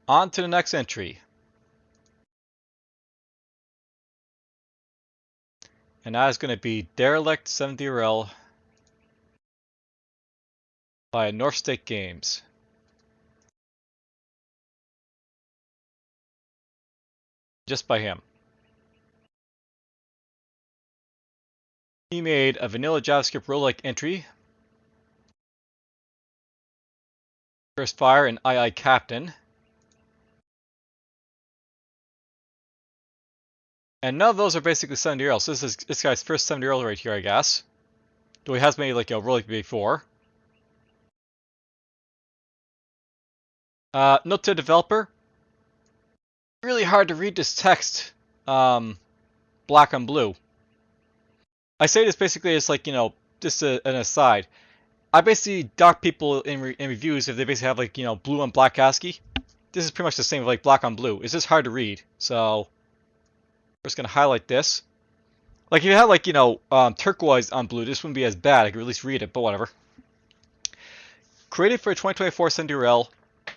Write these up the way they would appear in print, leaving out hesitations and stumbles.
On to the next entry. And that is going to be Derelict-7DRL by North State Games. Just by him. He made a vanilla JavaScript roguelike entry. First Fire and II Captain. And none of those are basically 7DRL. So this is this guy's first 7DRL right here, I guess. Though he has made like a roguelike before. Note to the developer. Really hard to read this text. Black on blue. I say this basically as like, just an aside. I basically dock people in reviews if they basically have like, blue on black ASCII. This is pretty much the same with like black on blue. It's just hard to read. So we're just gonna highlight this. Like if you had like, turquoise on blue, this wouldn't be as bad. I could at least read it, but whatever. Created for 2024 7DRL,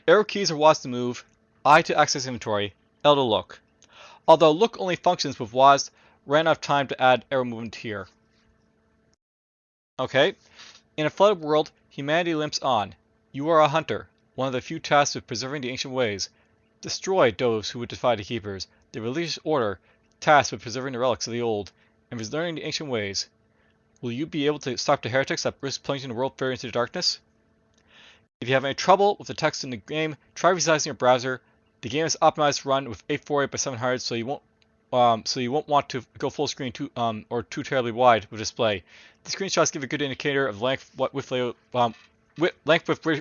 arrow keys are WASD to move, I to access inventory, L to look. Although look only functions with WASD, ran out of time to add arrow movement here. Okay. In a flooded world, humanity limps on. You are a hunter, one of the few tasked with preserving the ancient ways. Destroy those who would defy the keepers, the religious order, tasked with preserving the relics of the old, and restoring the ancient ways. Will you be able to stop the heretics that risk plunging the world further into the darkness? If you have any trouble with the text in the game, try resizing your browser. The game is optimized to run with 848 by 700, so you won't want to go full screen or too terribly wide with display. The screenshots give a good indicator of length width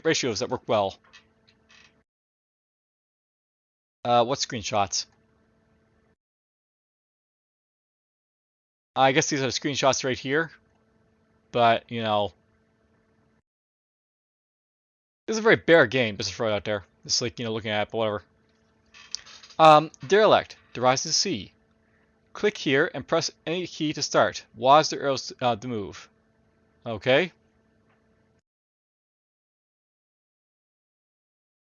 ratios that work well. What screenshots? I guess these are the screenshots right here, but this is a very bare game, just to throw it out there. Just like, looking at it, but whatever. Derelict, the Rise to the Sea. Click here and press any key to start. WASD the arrows to move. Okay.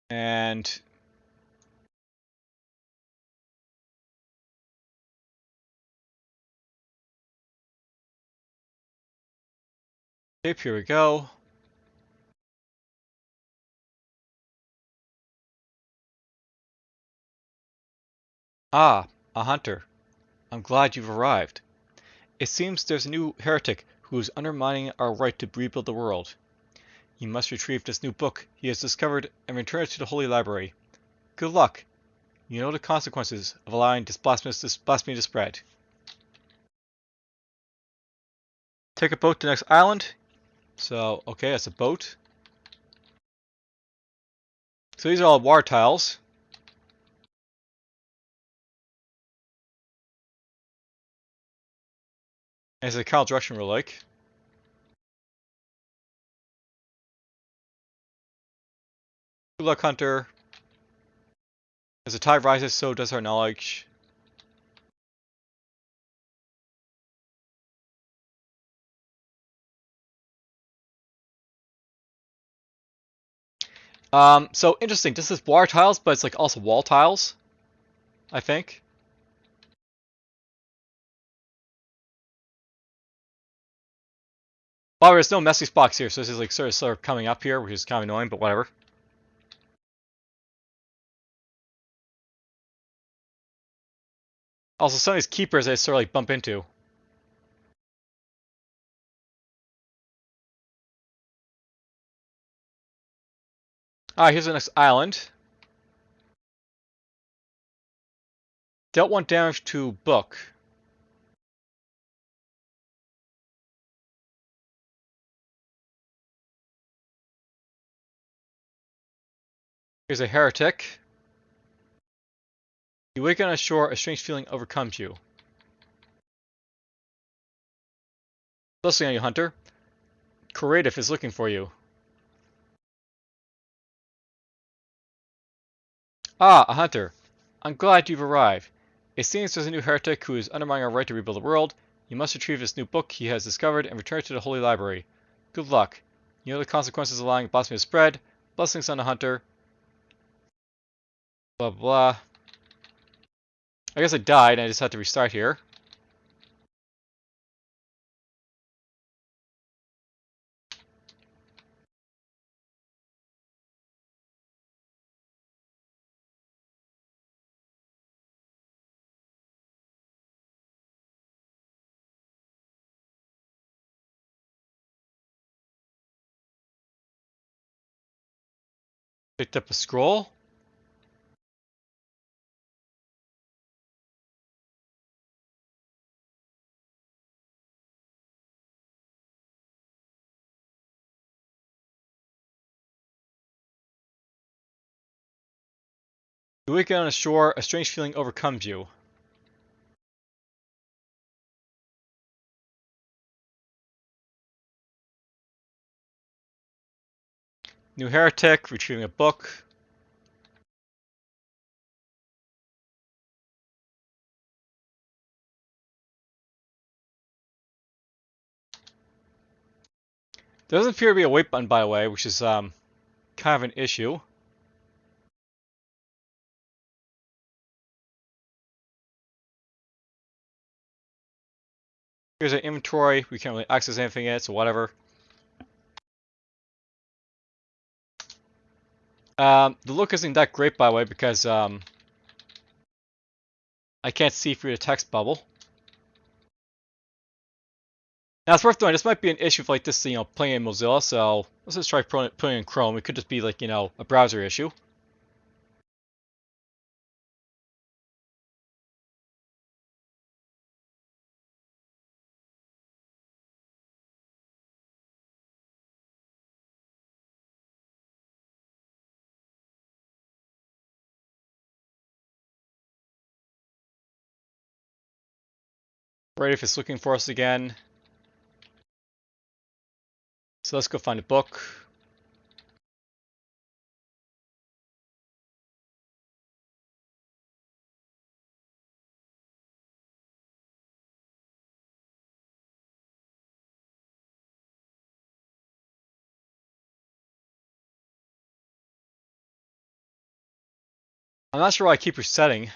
And here we go. Ah, a hunter. I'm glad you've arrived. It seems there's a new heretic who is undermining our right to rebuild the world. You must retrieve this new book he has discovered and return it to the Holy Library. Good luck. You know the consequences of allowing this blasphemy to spread. Take a boat to the next island. So, okay, that's a boat. So these are all water tiles. And it's a kind of direction we like. Good luck, Hunter. As the tide rises, so does our knowledge. So interesting. This is water tiles, but it's like also wall tiles, I think. Well, there's no messy spots here, so this is like sort of coming up here, which is kind of annoying, but whatever. Also, some of these keepers I sort of like bump into. Alright, here's the next island. Dealt 1 damage to book. Here's a heretic. You wake on a shore, a strange feeling overcomes you. Listening on you, Hunter. Creative is looking for you. Ah, a hunter. I'm glad you've arrived. It seems there's a new heretic who is undermining our right to rebuild the world. You must retrieve this new book he has discovered and return it to the Holy Library. Good luck. You know the consequences of allowing blasphemy to spread. Blessings on the hunter. Blah, blah. I guess I died and I just had to restart here. Picked up a scroll. You wake on the shore, a strange feeling overcomes you. New heretic, retrieving a book. There doesn't appear to be a wait button, by the way, which is kind of an issue. Here's an inventory. We can't really access anything in it, so whatever. The look isn't that great, by the way, because I can't see through the text bubble. Now it's worth doing. This might be an issue with like this, playing in Mozilla. So let's just try putting in Chrome. It could just be like a browser issue. Right, if it's looking for us again. So let's go find a book. I'm not sure why I keep resetting.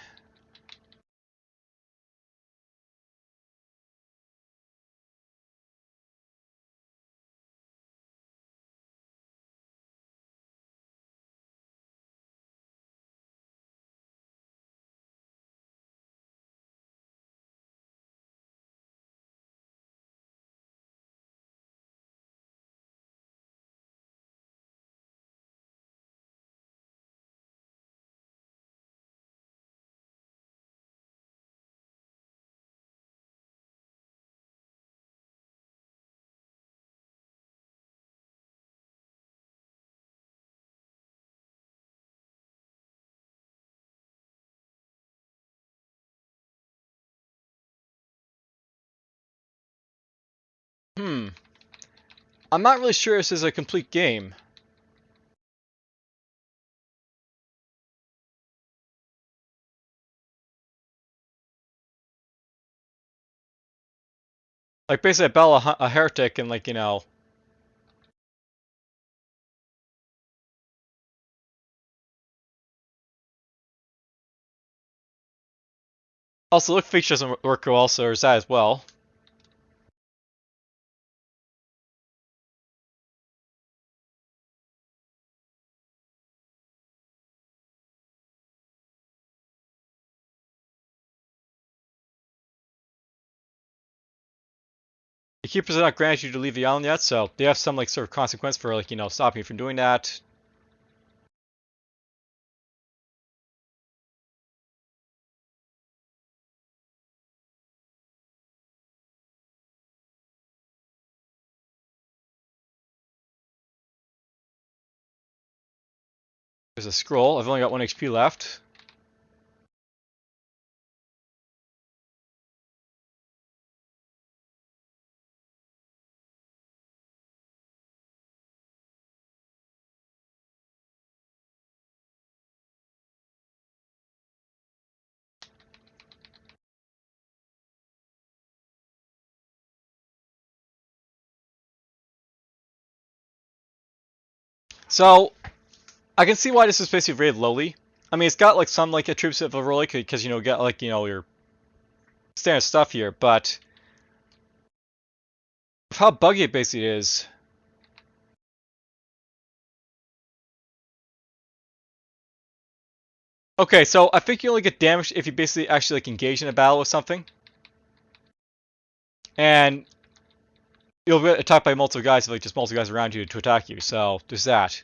Hmm. I'm not really sure this is a complete game. Like basically I battle a heretic and Also look feature doesn't work well, so there's that as well. The keepers are not granted you to leave the island yet, so they have some sort of consequence for stopping you from doing that. There's a scroll. I've only got 1 HP left. So I can see why this is basically rated lowly. I mean, it's got like some like attributes of a roller because you know get like you know your standard stuff here, but with how buggy it basically is. Okay, so I think you only get damaged if you basically actually like engage in a battle with something, and you'll get attacked by multiple guys if like just multiple guys around you to attack you. So there's that.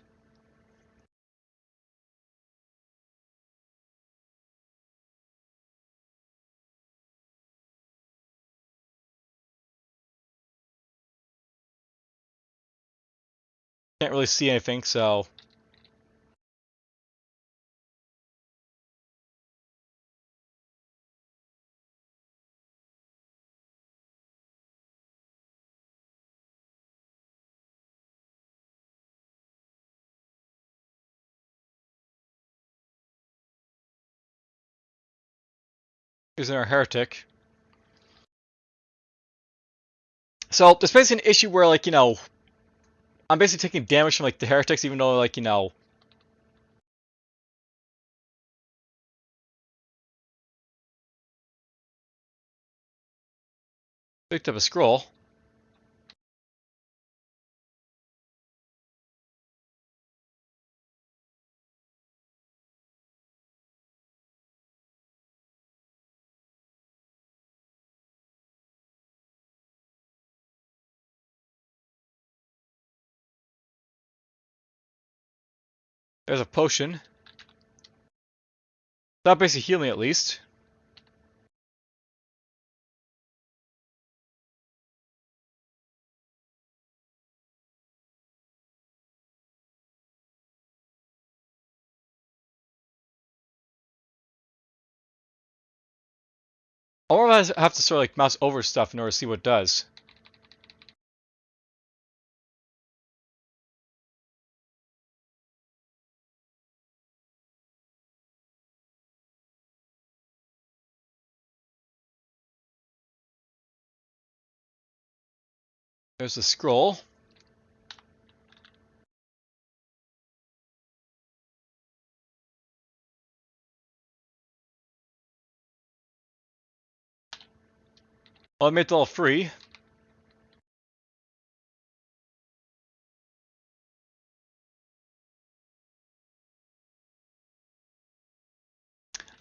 Can't really see anything, so isn't our heretic. So there's basically an issue where like you know I'm basically taking damage from like the heretics, even though like you know picked up a scroll. There's a potion. That basically heal me at least. Or I have to sort of like mouse over stuff in order to see what it does. There's the scroll. Well, I made it all free.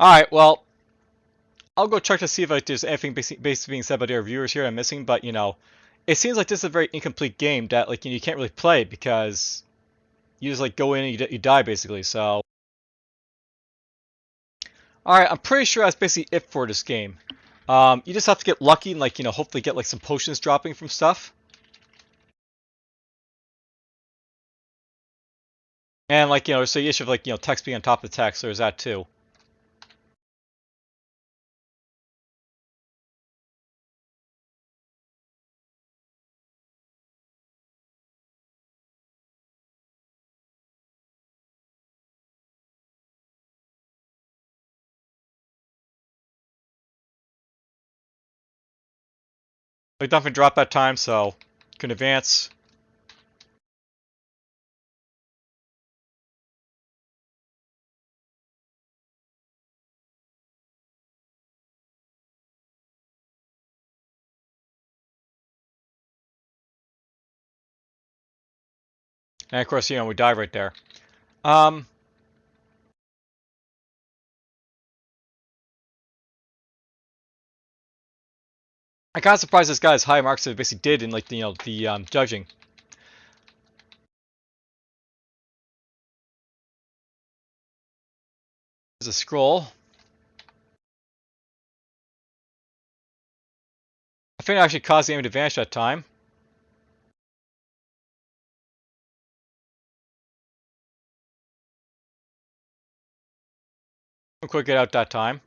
Alright, well, I'll go check to see if like, there's anything basically being said by the reviewers here I'm missing, but you know, it seems like this is a very incomplete game that like you can't really play because you just like go in and you die basically, so. Alright, I'm pretty sure that's basically it for this game. You just have to get lucky and like, you know, hopefully get like some potions dropping from stuff. And like, you know, so the issue of like, you know, text being on top of the text, there's that too. Like nothing dropped that time, so can advance. And of course, you know, we die right there. Um, I'm kind of surprised this guy has high marks that he basically did in like the, you know, the judging. There's a scroll. I think it actually caused the enemy to vanish that time. Couldn't quite get out that time.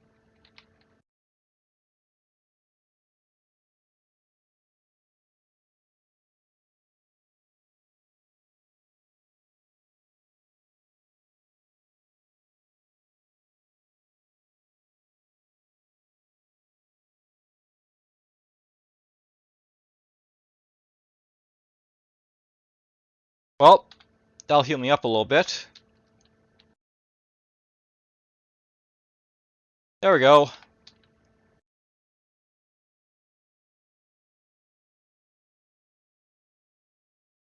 Well, that'll heal me up a little bit. There we go.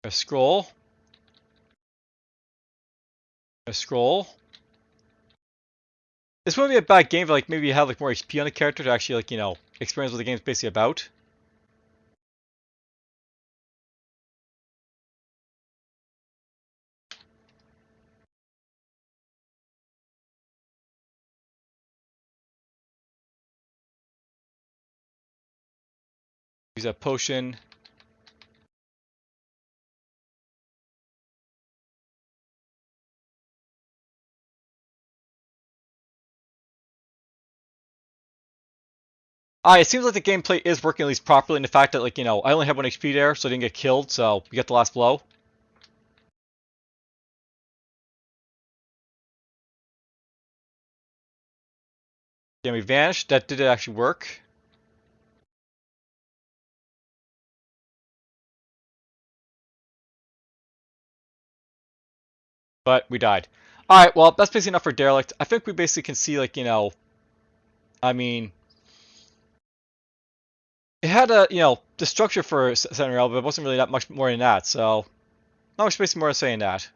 A scroll. A scroll. This wouldn't be a bad game, but like maybe you have like more HP on the character to actually like, you know, experience what the game's basically about. Use a potion. It seems like the gameplay is working at least properly in the fact that like, you know, I only had 1 HP there, so I didn't get killed, so we got the last blow. Then we vanished. That did actually work. But we died. Alright, well, that's basically enough for Derelict. I think we basically can see, like, you know, I mean, it had a, you know, the structure for 7DRL, but it wasn't really that much more than that, so not much basically more to say in that.